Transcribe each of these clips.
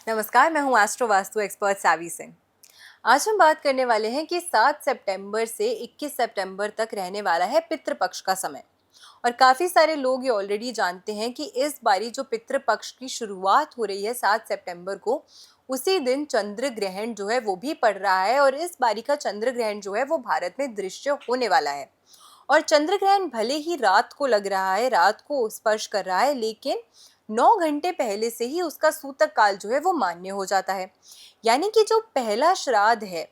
नमस्कार, मैं हूँ एस्ट्रो वास्तु एक्सपर्ट सावी सिंह। आज हम बात करने वाले हैं कि 7 सितंबर से 21 सितंबर तक रहने वाला है पितृपक्ष का समय। और काफ़ी सारे लोग ये ऑलरेडी जानते हैं कि इस बारी जो पितृपक्ष की शुरुआत हो रही है 7 सितंबर को, उसी दिन चंद्र ग्रहण जो है वो भी पड़ रहा है और इस बारी का चंद्र ग्रहण जो है वो भारत में दृश्य होने वाला है। और चंद्र ग्रहण भले ही रात को लग रहा है, रात को स्पर्श कर रहा है, लेकिन 9 घंटे पहले से ही उसका सूतक काल जो है वो मान्य हो जाता है। यानी कि जो पहला श्राद्ध है,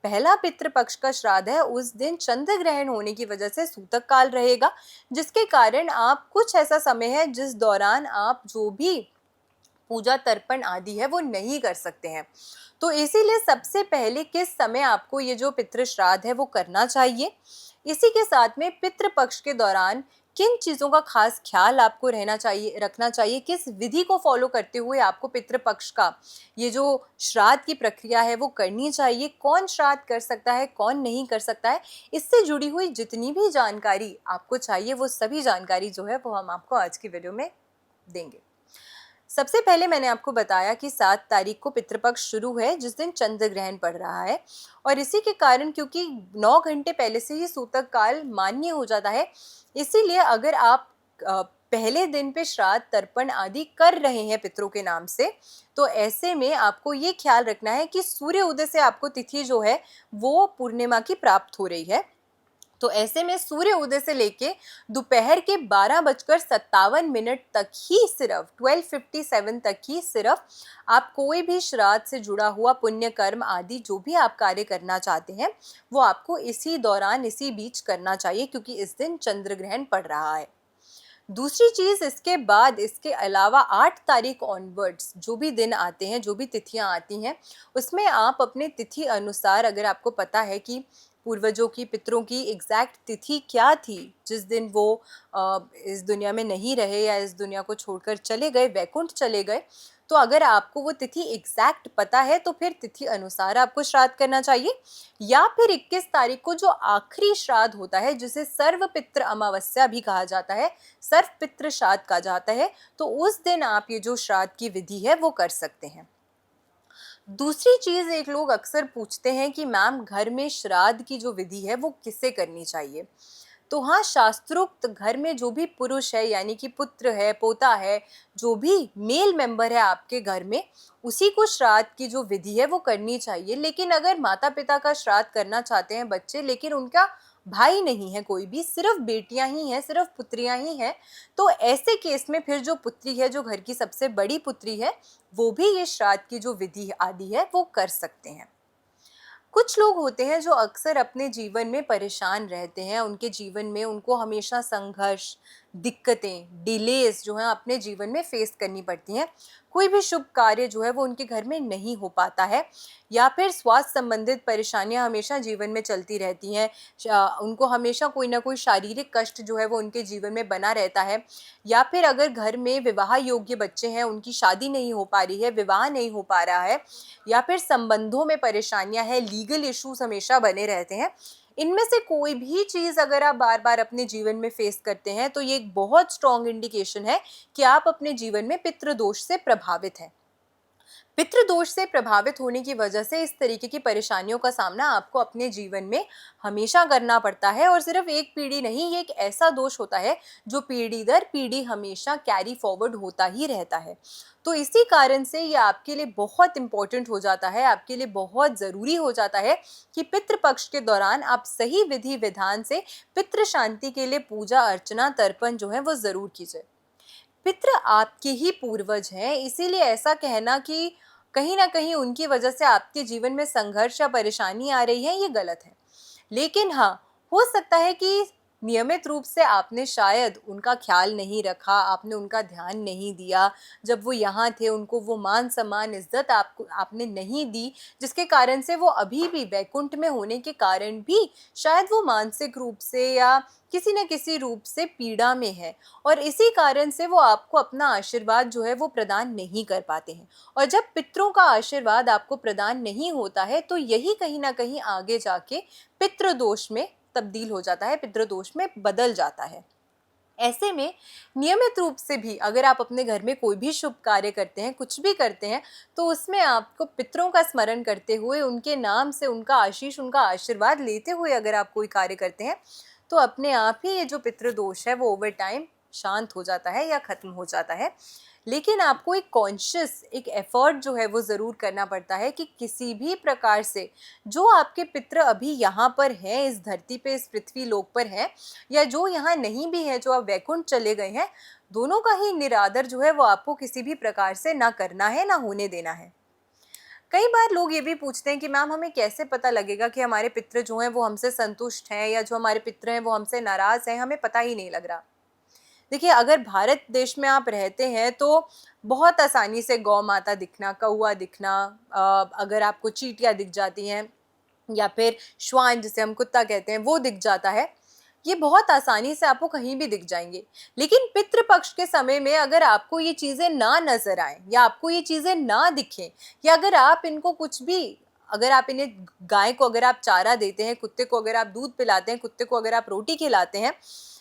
पहला पितृपक्ष का श्राद्ध है, उस दिन चंद्र ग्रहण होने की वजह से सूतक काल रहेगा, जिसके कारण आप कुछ ऐसा समय है जिस दौरान आप जो भी पूजा तर्पण आदि है वो नहीं कर सकते हैं। तो इसीलिए सबसे पहले किस समय आपको ये जो पितृ श्राद्ध है वो करना चाहिए, इसी के साथ में पितृपक्ष के दौरान किन चीज़ों का खास ख्याल आपको रखना चाहिए, किस विधि को फॉलो करते हुए आपको पितृपक्ष का ये जो श्राद्ध की प्रक्रिया है वो करनी चाहिए, कौन श्राद्ध कर सकता है, कौन नहीं कर सकता है, इससे जुड़ी हुई जितनी भी जानकारी आपको चाहिए वो सभी जानकारी जो है वो हम आपको आज की वीडियो में देंगे। सबसे पहले मैंने आपको बताया कि 7 तारीख को पितृपक्ष शुरू है, जिस दिन चंद्र ग्रहण पड़ रहा है। और इसी के कारण, क्योंकि 9 घंटे पहले से ही सूतक काल मान्य हो जाता है, इसीलिए अगर आप पहले दिन पे श्राद्ध तर्पण आदि कर रहे हैं पितरों के नाम से, तो ऐसे में आपको ये ख्याल रखना है कि सूर्य उदय से आपको तिथि जो है वो पूर्णिमा की प्राप्त हो रही है। तो ऐसे में सूर्य उदय से लेके दोपहर के 12:57 तक ही, सिर्फ 12:57 तक ही सिर्फ आप कोई भी श्राद्ध से जुड़ा हुआ पुण्य कर्म आदि जो भी आप कार्य करना चाहते हैं वो आपको इसी दौरान, इसी बीच करना चाहिए, क्योंकि इस दिन चंद्र ग्रहण पड़ रहा है। दूसरी चीज, इसके बाद, इसके अलावा 8 तारीख ऑनवर्ड्स जो भी दिन आते हैं, जो भी तिथियां आती हैं, उसमें आप अपने तिथि अनुसार, अगर आपको पता है कि पूर्वजों की, पितरों की एग्जैक्ट तिथि क्या थी जिस दिन वो इस दुनिया में नहीं रहे या इस दुनिया को छोड़कर चले गए, वैकुंठ चले गए, तो अगर आपको वो तिथि एग्जैक्ट पता है तो फिर तिथि अनुसार आपको श्राद्ध करना चाहिए। या फिर 21 तारीख को जो आखिरी श्राद्ध होता है, जिसे सर्व पितृ अमावस्या भी कहा जाता है, सर्व पितृ श्राद्ध कहा जाता है, तो उस दिन आप ये जो श्राद्ध की विधि है वो कर सकते हैं। दूसरी चीज, एक लोग अक्सर पूछते हैं कि मैम, घर में श्राद्ध की जो विधि है वो किससे करनी चाहिए। तो हाँ, शास्त्रोक्त घर में जो भी पुरुष है, यानी कि पुत्र है, पोता है, जो भी मेल मेंबर है आपके घर में, उसी को श्राद्ध की जो विधि है वो करनी चाहिए। लेकिन अगर माता पिता का श्राद्ध करना चाहते हैं बच्चे, लेकिन उनका भाई नहीं है कोई भी, सिर्फ बेटियां ही हैं, सिर्फ पुत्रियां ही हैं, तो ऐसे केस में फिर जो पुत्री है, जो घर की सबसे बड़ी पुत्री है, वो भी ये श्राद्ध की जो विधि आदि है वो कर सकते हैं। कुछ लोग होते हैं जो अक्सर अपने जीवन में परेशान रहते हैं, उनके जीवन में उनको हमेशा संघर्ष, दिक्कतें, डिलेज जो हैं अपने जीवन में फेस करनी पड़ती हैं। कोई भी शुभ कार्य जो है वो उनके घर में नहीं हो पाता है, या फिर स्वास्थ्य संबंधित परेशानियां हमेशा जीवन में चलती रहती हैं। उनको हमेशा कोई ना कोई शारीरिक कष्ट जो है वो उनके जीवन में बना रहता है। या फिर अगर घर में विवाह योग्य बच्चे हैं, उनकी शादी नहीं हो पा रही है, विवाह नहीं हो पा रहा है, या फिर संबंधों में परेशानियां हैं, लीगल इश्यूज हमेशा बने रहते हैं, इनमें से कोई भी चीज अगर आप बार बार अपने जीवन में फेस करते हैं, तो ये एक बहुत स्ट्रॉन्ग इंडिकेशन है कि आप अपने जीवन में पितृदोष से प्रभावित हैं। पितृदोष से प्रभावित होने की वजह से इस तरीके की परेशानियों का सामना आपको अपने जीवन में हमेशा करना पड़ता है। और सिर्फ एक पीढ़ी नहीं, ये एक ऐसा दोष होता है जो पीढ़ी दर पीढ़ी हमेशा कैरी फॉरवर्ड होता ही रहता है। तो इसी कारण से ये आपके लिए बहुत इंपॉर्टेंट हो जाता है, आपके लिए बहुत ज़रूरी हो जाता है कि पितृपक्ष के दौरान आप सही विधि विधान से पितृ शांति के लिए पूजा अर्चना तर्पण जो है वो ज़रूर कीजिए। पितृ आपके ही पूर्वज हैं, इसीलिए ऐसा कहना कि कहीं ना कहीं उनकी वजह से आपके जीवन में संघर्ष या परेशानी आ रही है, ये गलत है। लेकिन हाँ, हो सकता है कि नियमित रूप से आपने शायद उनका ख्याल नहीं रखा, आपने उनका ध्यान नहीं दिया, जब वो यहाँ थे उनको वो मान सम्मान इज्जत आपको आपने नहीं दी, जिसके कारण से वो अभी भी वैकुंठ में होने के कारण भी शायद वो मानसिक रूप से या किसी न किसी रूप से पीड़ा में है, और इसी कारण से वो आपको अपना आशीर्वाद जो है वो प्रदान नहीं कर पाते हैं। और जब पितरों का आशीर्वाद आपको प्रदान नहीं होता है, तो यही कहीं ना कहीं आगे जाके पितृदोष में तब्दील हो जाता है, पितृदोष में बदल जाता है। ऐसे में नियमित रूप से भी अगर आप अपने घर में कोई भी शुभ कार्य करते हैं, कुछ भी करते हैं, तो उसमें आपको पितरों का स्मरण करते हुए, उनके नाम से उनका आशीष, उनका आशीर्वाद लेते हुए अगर आप कोई कार्य करते हैं, तो अपने आप ही ये जो पितृदोष है वो ओवर टाइम शांत हो जाता है या खत्म हो जाता है। लेकिन आपको एक कॉन्शियस एक एफर्ट जो है वो ज़रूर करना पड़ता है कि किसी भी प्रकार से जो आपके पितृ अभी यहाँ पर हैं, इस धरती पे, इस पृथ्वी लोक पर हैं, या जो यहाँ नहीं भी हैं, जो आप वैकुंठ चले गए हैं, दोनों का ही निरादर जो है वो आपको किसी भी प्रकार से ना करना है, ना होने देना है। कई बार लोग ये भी पूछते हैं कि मैम हमें कैसे पता लगेगा कि हमारे पितृ जो हैं वो हमसे संतुष्ट हैं, या जो हमारे पितृ हैं वो हमसे नाराज़ हैं, हमें पता ही नहीं लग रहा। देखिए, अगर भारत देश में आप रहते हैं तो बहुत आसानी से गौ माता दिखना, कौआ दिखना, अगर आपको चींटियाँ दिख जाती हैं या फिर श्वान जिसे हम कुत्ता कहते हैं वो दिख जाता है, ये बहुत आसानी से आपको कहीं भी दिख जाएंगे। लेकिन पितृपक्ष के समय में अगर आपको ये चीज़ें ना नजर आए, या आपको ये चीज़ें ना दिखें, या अगर आप इनको कुछ भी, अगर आप इन्हें, गाय को अगर आप चारा देते हैं, कुत्ते को अगर आप दूध पिलाते हैं, कुत्ते को अगर आप रोटी खिलाते हैं,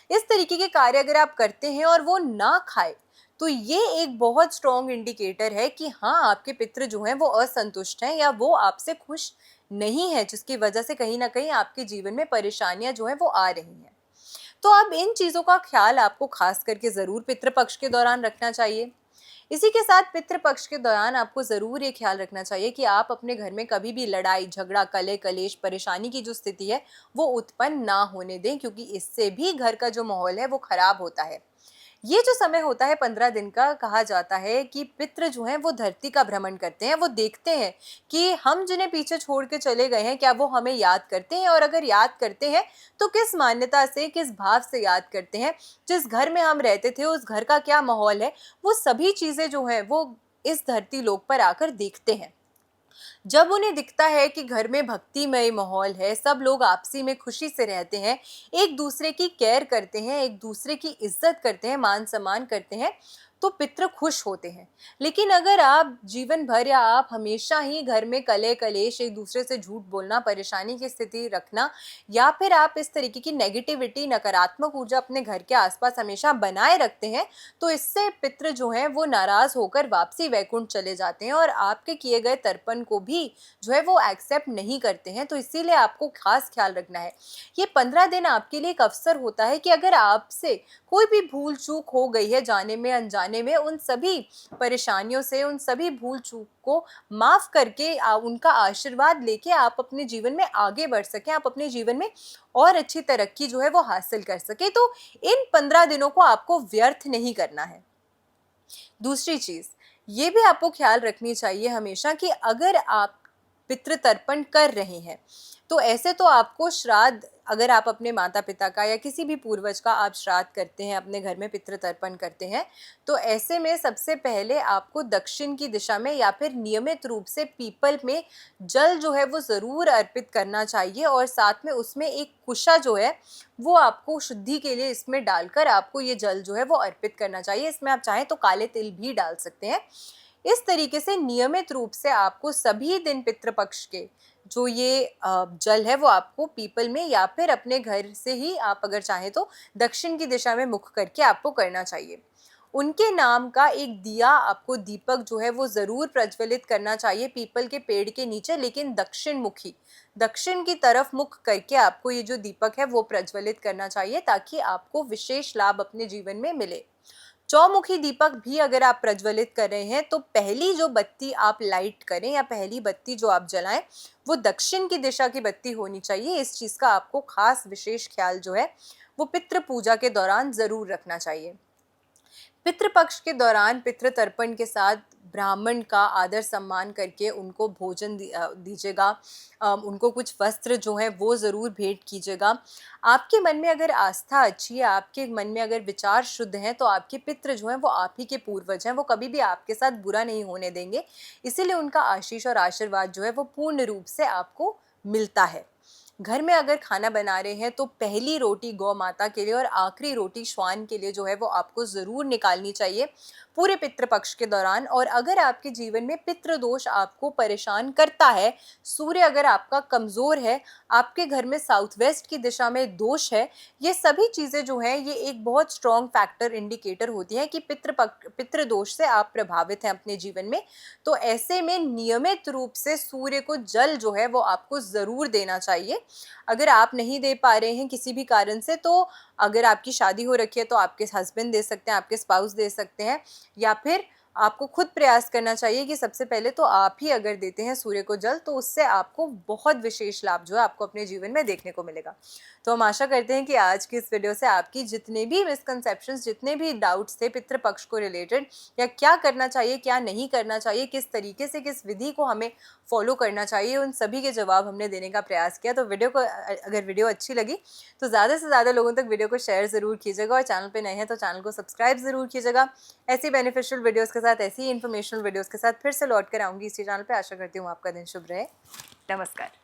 इस तरीके के कार्य अगर आप करते हैं और वो ना खाए, तो ये एक बहुत स्ट्रॉन्ग इंडिकेटर है कि हाँ, आपके पितृ जो हैं वो असंतुष्ट हैं, या वो आपसे खुश नहीं है, जिसकी वजह से कहीं ना कहीं आपके जीवन में परेशानियां जो हैं वो आ रही हैं। तो अब इन चीज़ों का ख्याल आपको खास करके ज़रूर पितृपक्ष के दौरान रखना चाहिए। इसी के साथ पितृपक्ष के दौरान आपको ज़रूर ये ख्याल रखना चाहिए कि आप अपने घर में कभी भी लड़ाई झगड़ा, कलह कलेश, परेशानी की जो स्थिति है वो उत्पन्न ना होने दें, क्योंकि इससे भी घर का जो माहौल है वो खराब होता है। ये जो समय होता है 15 दिन का, कहा जाता है कि पितृ जो हैं वो धरती का भ्रमण करते हैं, वो देखते हैं कि हम जिन्हें पीछे छोड़ के चले गए हैं क्या वो हमें याद करते हैं, और अगर याद करते हैं तो किस मान्यता से, किस भाव से याद करते हैं, जिस घर में हम रहते थे उस घर का क्या माहौल है, वो सभी चीज़ें जो हैं वो इस धरती लोक पर आकर देखते हैं। जब उन्हें दिखता है कि घर में भक्तिमय माहौल है, सब लोग आपसी में खुशी से रहते हैं, एक दूसरे की केयर करते हैं, एक दूसरे की इज्जत करते हैं, मान सम्मान करते हैं, तो पितृ खुश होते हैं। लेकिन अगर आप जीवन भर, या आप हमेशा ही घर में कलह कलेश, एक दूसरे से झूठ बोलना, परेशानी की स्थिति रखना, या फिर आप इस तरीके की नेगेटिविटी, नकारात्मक ऊर्जा अपने घर के आसपास हमेशा बनाए रखते हैं, तो इससे पितृ जो हैं वो नाराज होकर वापसी वैकुंठ चले जाते हैं, और आपके किए गए तर्पण को भी जो है वो एक्सेप्ट नहीं करते हैं। तो इसीलिए आपको खास ख्याल रखना है। ये 15 दिन आपके लिए एक अवसर होता है कि अगर आपसे कोई भी भूल चूक हो गई है जाने में अनजाने में, उन सभी परेशानियों से, उन सभी भूल चूक को माफ करके उनका आशीर्वाद लेके आप अपने जीवन में आगे बढ़ सकें, आप अपने जीवन में और अच्छी तरक्की जो है वो हासिल कर सके। तो इन 15 दिनों को आपको व्यर्थ नहीं करना है। दूसरी चीज़ ये भी आपको ख्याल रखनी चाहिए हमेशा कि अगर आप पितृ तर्पण कर रहे हैं, तो ऐसे तो आपको श्राद्ध, अगर आप अपने माता पिता का या किसी भी पूर्वज का आप श्राद्ध करते हैं, अपने घर में पितृ तर्पण करते हैं, तो ऐसे में सबसे पहले आपको दक्षिण की दिशा में या फिर नियमित रूप से पीपल में जल जो है वो ज़रूर अर्पित करना चाहिए, और साथ में उसमें एक कुशा जो है वो आपको शुद्धि के लिए इसमें डालकर आपको ये जल जो है वो अर्पित करना चाहिए। इसमें आप चाहें तो काले तिल भी डाल सकते हैं। इस तरीके से नियमित रूप से आपको सभी दिन पितृपक्ष के जो ये जल है वो आपको पीपल में, या फिर अपने घर से ही आप अगर चाहें तो दक्षिण की दिशा में मुख करके आपको करना चाहिए। उनके नाम का एक दिया, आपको दीपक जो है वो ज़रूर प्रज्वलित करना चाहिए पीपल के पेड़ के नीचे, लेकिन दक्षिण मुखी, दक्षिण की तरफ मुख करके आपको ये जो दीपक है वो प्रज्वलित करना चाहिए, ताकि आपको विशेष लाभ अपने जीवन में मिले। चौमुखी दीपक भी अगर आप प्रज्वलित कर रहे हैं, तो पहली जो बत्ती आप लाइट करें, या पहली बत्ती जो आप जलाएं, वो दक्षिण की दिशा की बत्ती होनी चाहिए। इस चीज़ का आपको खास विशेष ख्याल जो है वो पितृ पूजा के दौरान ज़रूर रखना चाहिए। पितृपक्ष के दौरान पितृ तर्पण के साथ ब्राह्मण का आदर सम्मान करके उनको भोजन दीजिएगा, उनको कुछ वस्त्र जो हैं वो ज़रूर भेंट कीजिएगा। आपके मन में अगर आस्था अच्छी है, आपके मन में अगर विचार शुद्ध हैं, तो आपके पितृ जो हैं वो आप ही के पूर्वज हैं, वो कभी भी आपके साथ बुरा नहीं होने देंगे। इसीलिए उनका आशीष और आशीर्वाद जो है वो पूर्ण रूप से आपको मिलता है। घर में अगर खाना बना रहे हैं तो पहली रोटी गौ माता के लिए और आखिरी रोटी श्वान के लिए जो है वो आपको ज़रूर निकालनी चाहिए। पूरे पितृपक्ष के दौरान। और अगर आपके जीवन में पितृदोष आपको परेशान करता है, सूर्य अगर आपका कमजोर है, आपके घर में साउथ वेस्ट की दिशा में दोष है, ये सभी चीजें जो हैं ये एक बहुत स्ट्रॉन्ग फैक्टर इंडिकेटर होती हैं कि पितृदोष से आप प्रभावित हैं अपने जीवन में। तो ऐसे में नियमित रूप से सूर्य को जल जो है वो आपको जरूर देना चाहिए। अगर आप नहीं दे पा रहे हैं किसी भी कारण से, तो अगर आपकी शादी हो रखी है तो आपके हस्बैंड दे सकते हैं, आपके स्पाउस दे सकते हैं, या फिर आपको खुद प्रयास करना चाहिए कि सबसे पहले तो आप ही अगर देते हैं सूर्य को जल, तो उससे आपको बहुत विशेष लाभ जो है आपको अपने जीवन में देखने को मिलेगा। तो हम आशा करते हैं कि आज की इस वीडियो से आपकी जितने भी मिसकंसेप्शंस, जितने भी डाउट्स थे पितृपक्ष को रिलेटेड, या क्या करना चाहिए क्या नहीं करना चाहिए, किस तरीके से किस विधि को हमें फॉलो करना चाहिए, उन सभी के जवाब हमने देने का प्रयास किया। तो वीडियो को अगर वीडियो अच्छी लगी तो ज़्यादा से ज़्यादा लोगों तक वीडियो को शेयर ज़रूर कीजिएगा, और चैनल पे नए हैं तो चैनल को सब्सक्राइब ज़रूर कीजिएगा। ऐसी बेनिफिशियल वीडियोस के साथ, ऐसी इन्फॉर्मेशनल वीडियोस के साथ फिर से लौट कर आऊँगी इसी चैनल पे। आशा करती हूँ आपका दिन शुभ रहे। नमस्कार।